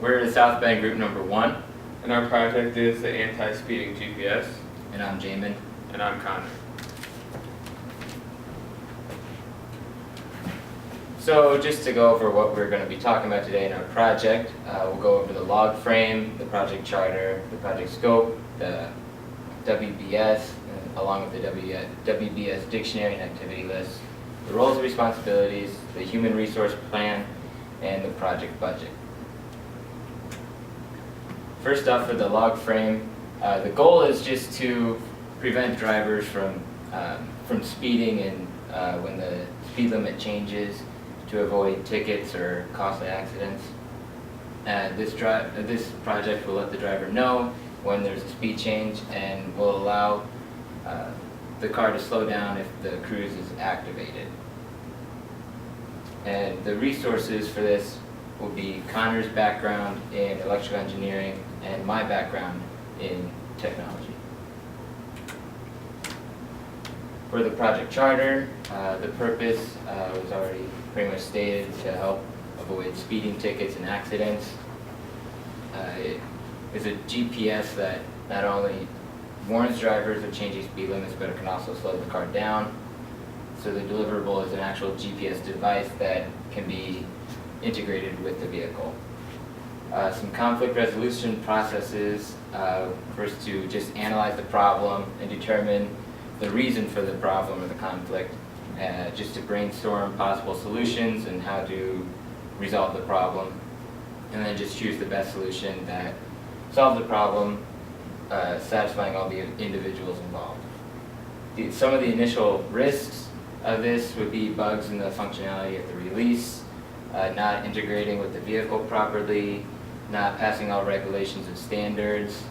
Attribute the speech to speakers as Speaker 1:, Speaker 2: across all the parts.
Speaker 1: We're South Bend Group Number 1.
Speaker 2: And our project is the anti-speeding GPS.
Speaker 1: And I'm Jamin.
Speaker 2: And I'm Connor.
Speaker 1: So just to go over what we're going to be talking about today in our project, we'll go over the log frame, the project charter, the project scope, the WBS, along with the WBS dictionary and activity list, the roles and responsibilities, the human resource plan, and the project budget. First off, for the log frame, the goal is just to prevent drivers from speeding and when the speed limit changes, to avoid tickets or costly accidents. This project will let the driver know when there's a speed change and will allow the car to slow down if the cruise is activated. And the resources for this will be Connor's background in electrical engineering and my background in technology. For the project charter, the purpose was already pretty much stated, to help avoid speeding tickets and accidents. It is a GPS that not only warns drivers of changing speed limits, but it can also slow the car down. So the deliverable is an actual GPS device that can be integrated with the vehicle. Some conflict resolution processes, first to just analyze the problem and determine the reason for the problem or the conflict, just to brainstorm possible solutions and how to resolve the problem, and then just choose the best solution that solves the problem, satisfying all the individuals involved. Some of the initial risks of this would be bugs in the functionality of the release, not integrating with the vehicle properly, not passing all regulations and standards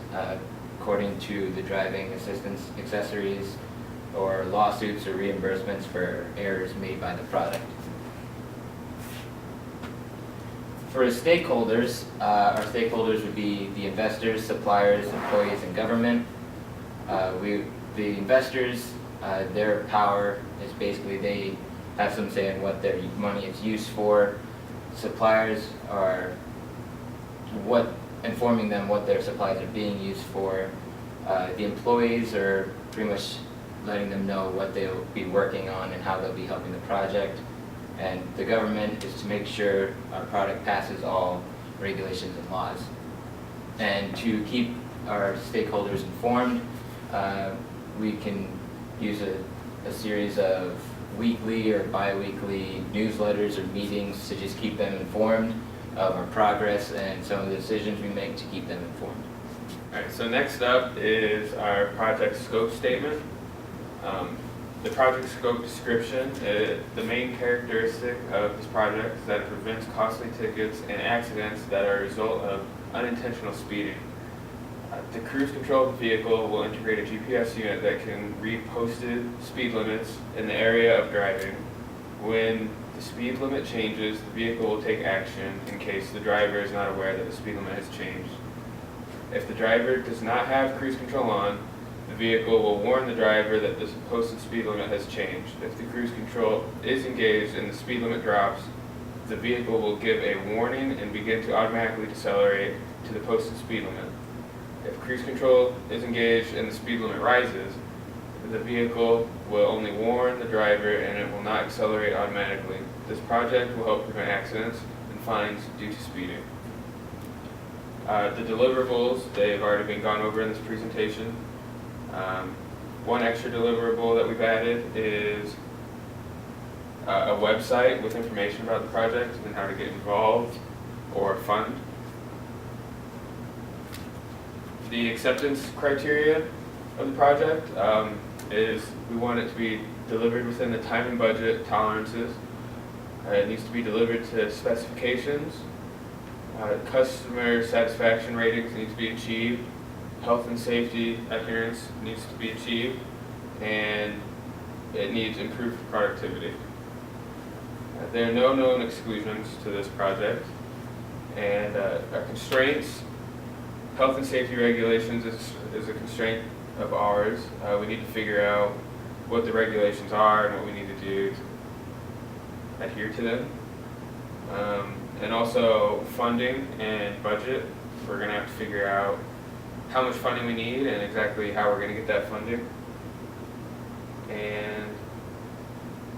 Speaker 1: according to the driving assistance accessories, or lawsuits or reimbursements for errors made by the product. For stakeholders, our stakeholders would be the investors, suppliers, employees, and government. The investors, their power is basically they have some say in what their money is used for. Suppliers are informing them what their supplies are being used for. The employees are pretty much letting them know what they'll be working on and how they'll be helping the project. And the government is to make sure our product passes all regulations and laws. And to keep our stakeholders informed, we can use a series of weekly or bi-weekly newsletters or meetings to just keep them informed of our progress and some of the decisions we make to keep them informed.
Speaker 2: Alright, so next up is our project scope statement. The project scope description, the main characteristic of this project is that it prevents costly tickets and accidents that are a result of unintentional speeding. The cruise control of the vehicle will integrate a GPS unit that can read posted speed limits in the area of driving. When the speed limit changes, the vehicle will take action in case the driver is not aware that the speed limit has changed. If the driver does not have cruise control on, the vehicle will warn the driver that the posted speed limit has changed. If the cruise control is engaged and the speed limit drops, the vehicle will give a warning and begin to automatically decelerate to the posted speed limit. If cruise control is engaged and the speed limit rises, the vehicle will only warn the driver and it will not accelerate automatically. This project will help prevent accidents and fines due to speeding. The deliverables, they've already been gone over in this presentation. One extra deliverable that we've added is a website with information about the project and how to get involved or fund. The acceptance criteria of the project is we want it to be delivered within the time and budget tolerances. It needs to be delivered to specifications. Customer satisfaction ratings need to be achieved. Health and safety adherence needs to be achieved, and it needs improved productivity. There are no known exclusions to this project, and our constraints, health and safety regulations is a constraint of ours. We need to figure out what the regulations are and what we need to do to adhere to them. And also funding and budget. We're going to have to figure out how much funding we need and exactly how we're going to get that funding. And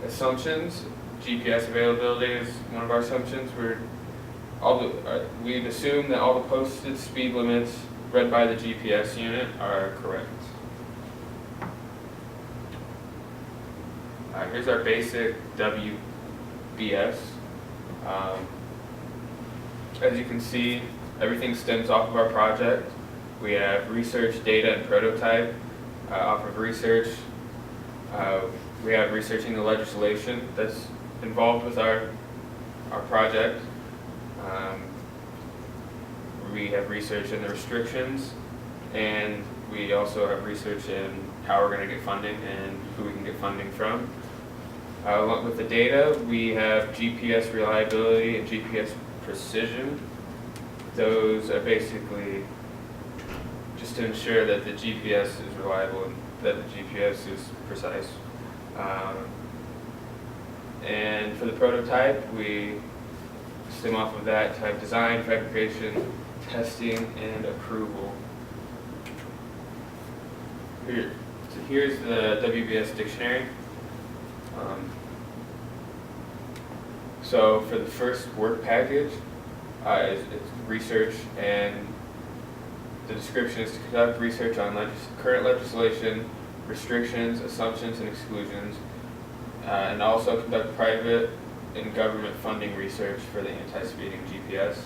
Speaker 2: assumptions, GPS availability is one of our assumptions. We'd assume that all the posted speed limits read by the GPS unit are correct. Here's our basic WBS. As you can see, everything stems off of our project. We have research, data, and prototype. Off of research, we have researching the legislation that's involved with our project. We have research in the restrictions, and we also have research in how we're going to get funding and who we can get funding from. With the data, we have GPS reliability and GPS precision. Those are basically just to ensure that the GPS is reliable and that the GPS is precise. And for the prototype, we stem off of that to have design, fabrication, testing, and approval. Here's the WBS dictionary. So for the first work package, it's research, and the description is to conduct research on current legislation, restrictions, assumptions, and exclusions, and also conduct private and government funding research for the anti-speeding GPS.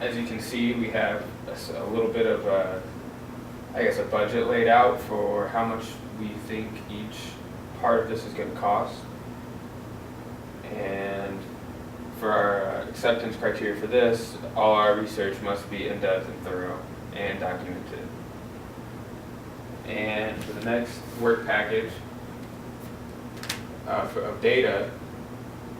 Speaker 2: As you can see, we have a little bit of a budget laid out for how much we think each part of this is going to cost. And for our acceptance criteria for this, all our research must be in-depth and thorough and documented. And for the next work package of data,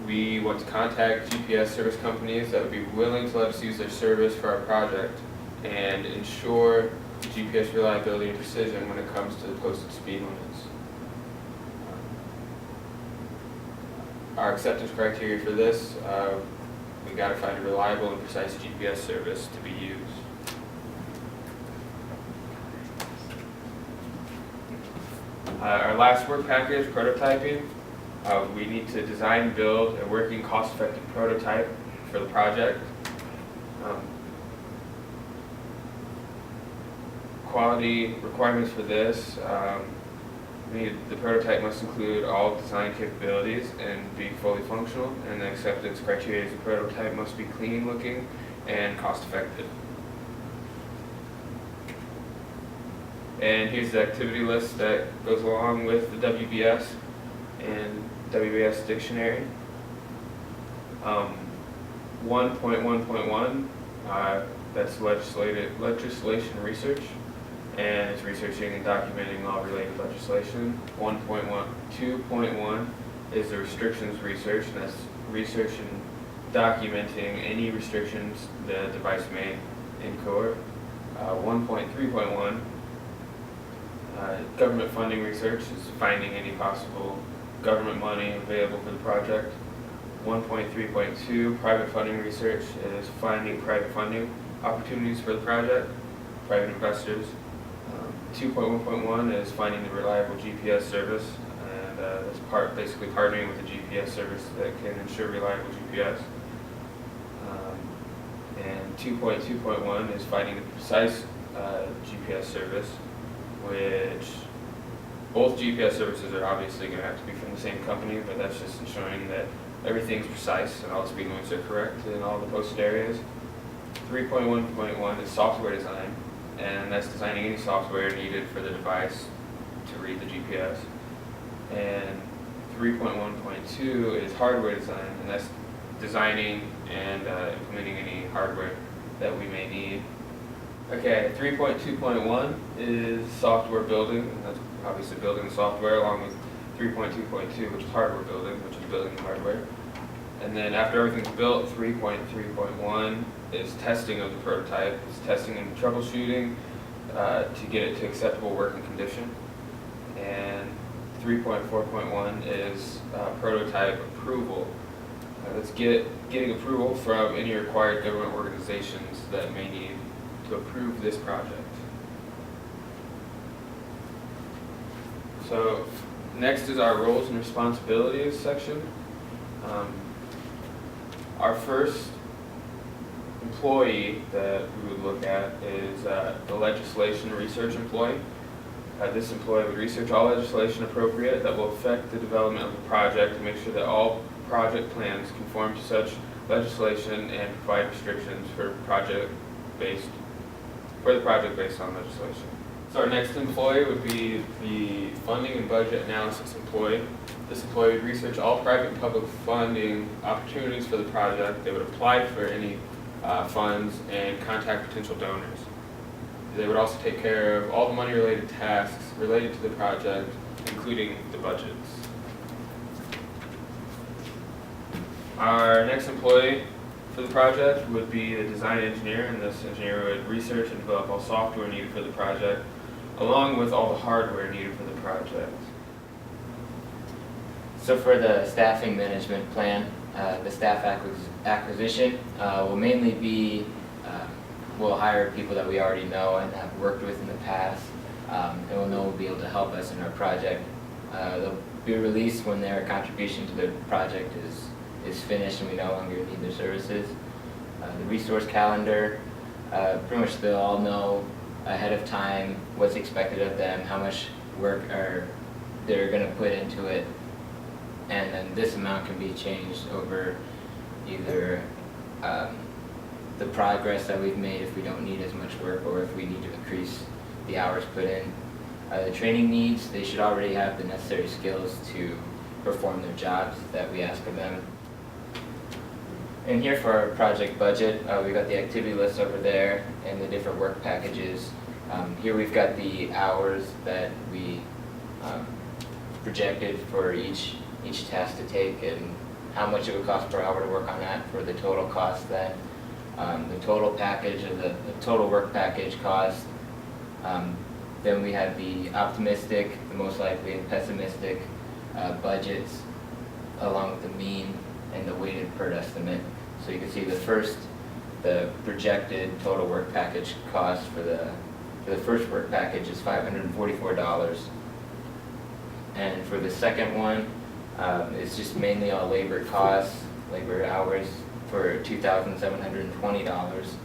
Speaker 2: we want to contact GPS service companies that would be willing to let us use their service for our project and ensure GPS reliability and precision when it comes to the posted speed limits. Our acceptance criteria for this, we got to find a reliable and precise GPS service to be used. Our last work package, prototyping. We need to design, build a working, cost-effective prototype for the project. Quality requirements for this. The prototype must include all design capabilities and be fully functional, and the acceptance criteria is the prototype must be clean looking and cost effective. And here's the activity list that goes along with the WBS and WBS dictionary. 1.1.1, that's legislation research, and it's researching and documenting all related legislation. 1.2.1 is the restrictions research, and that's research and documenting any restrictions the device may incur. 1.3.1, government funding research is finding any possible government money available for the project. 1.3.2, private funding research is finding private funding opportunities for the project, private investors. 2.1.1 is finding the reliable GPS service, and that's basically partnering with a GPS service that can ensure reliable GPS. And 2.2.1 is finding the precise GPS service, which both GPS services are obviously going to have to be from the same company, but that's just ensuring that everything's precise and all the speed limits are correct in all the posted areas. 3.1.1 is software design, and that's designing any software needed for the device to read the GPS. And 3.1.2 is hardware design, and that's designing and implementing any hardware that we may need. Okay, 3.2.1 is software building, and that's obviously building the software, along with 3.2.2, which is hardware building, which is building the hardware. And then after everything's built, 3.3.1 is testing of the prototype. It's testing and troubleshooting to get it to acceptable working condition. And 3.4.1 is prototype approval. That's getting approval from any required government organizations that may need to approve this project. So next is our roles and responsibilities section. Our first employee that we would look at is the legislation research employee. This employee would research all legislation appropriate that will affect the development of the project and make sure that all project plans conform to such legislation and provide restrictions for the project based on legislation. So our next employee would be the funding and budget analysis employee. This employee would research all private and public funding opportunities for the project. They would apply for any funds and contact potential donors. They would also take care of all the money-related tasks related to the project, including the budgets. Our next employee for the project would be the design engineer, and this engineer would research and develop all software needed for the project, along with all the hardware needed for the project.
Speaker 1: So for the staffing management plan, the staff acquisition will mainly be, we'll hire people that we already know and have worked with in the past, and we'll know will be able to help us in our project. They'll be released when their contribution to the project is finished and we no longer need their services. The resource calendar, pretty much they'll all know ahead of time what's expected of them, how much work they're going to put into it, and then this amount can be changed over either the progress that we've made if we don't need as much work or if we need to increase the hours put in. The training needs, they should already have the necessary skills to perform their jobs that we ask of them. And here for our project budget, we got the activity list over there and the different work packages. Here we've got the hours that we projected for each task to take and how much it would cost per hour to work on that for the total cost then. The total package of the total work package cost. Then we have the optimistic, the most likely, and pessimistic budgets along with the mean and the weighted PERT estimate. So you can see the projected total work package cost for the first work package is $544. And for the second one, it's just mainly all labor costs, labor hours for $2,720.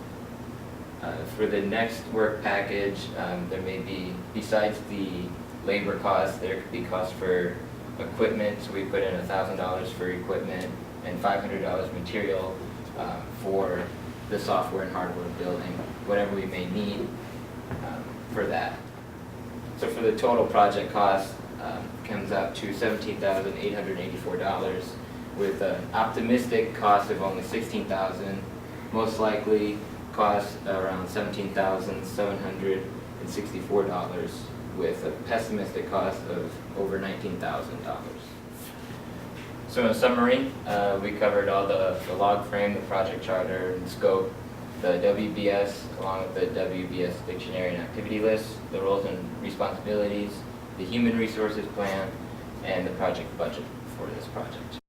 Speaker 1: For the next work package, there may be, besides the labor costs, there could be costs for equipment. So we put in $1,000 for equipment and $500 material for the software and hardware building, whatever we may need for that. So for the total project cost, comes out to $17,884 with an optimistic cost of only $16,000, most likely cost around $17,764 with a pessimistic cost of over $19,000. So in summary, we covered all the log frame, the project charter and scope, the WBS along with the WBS dictionary and activity list, the roles and responsibilities, the human resources plan, and the project budget for this project.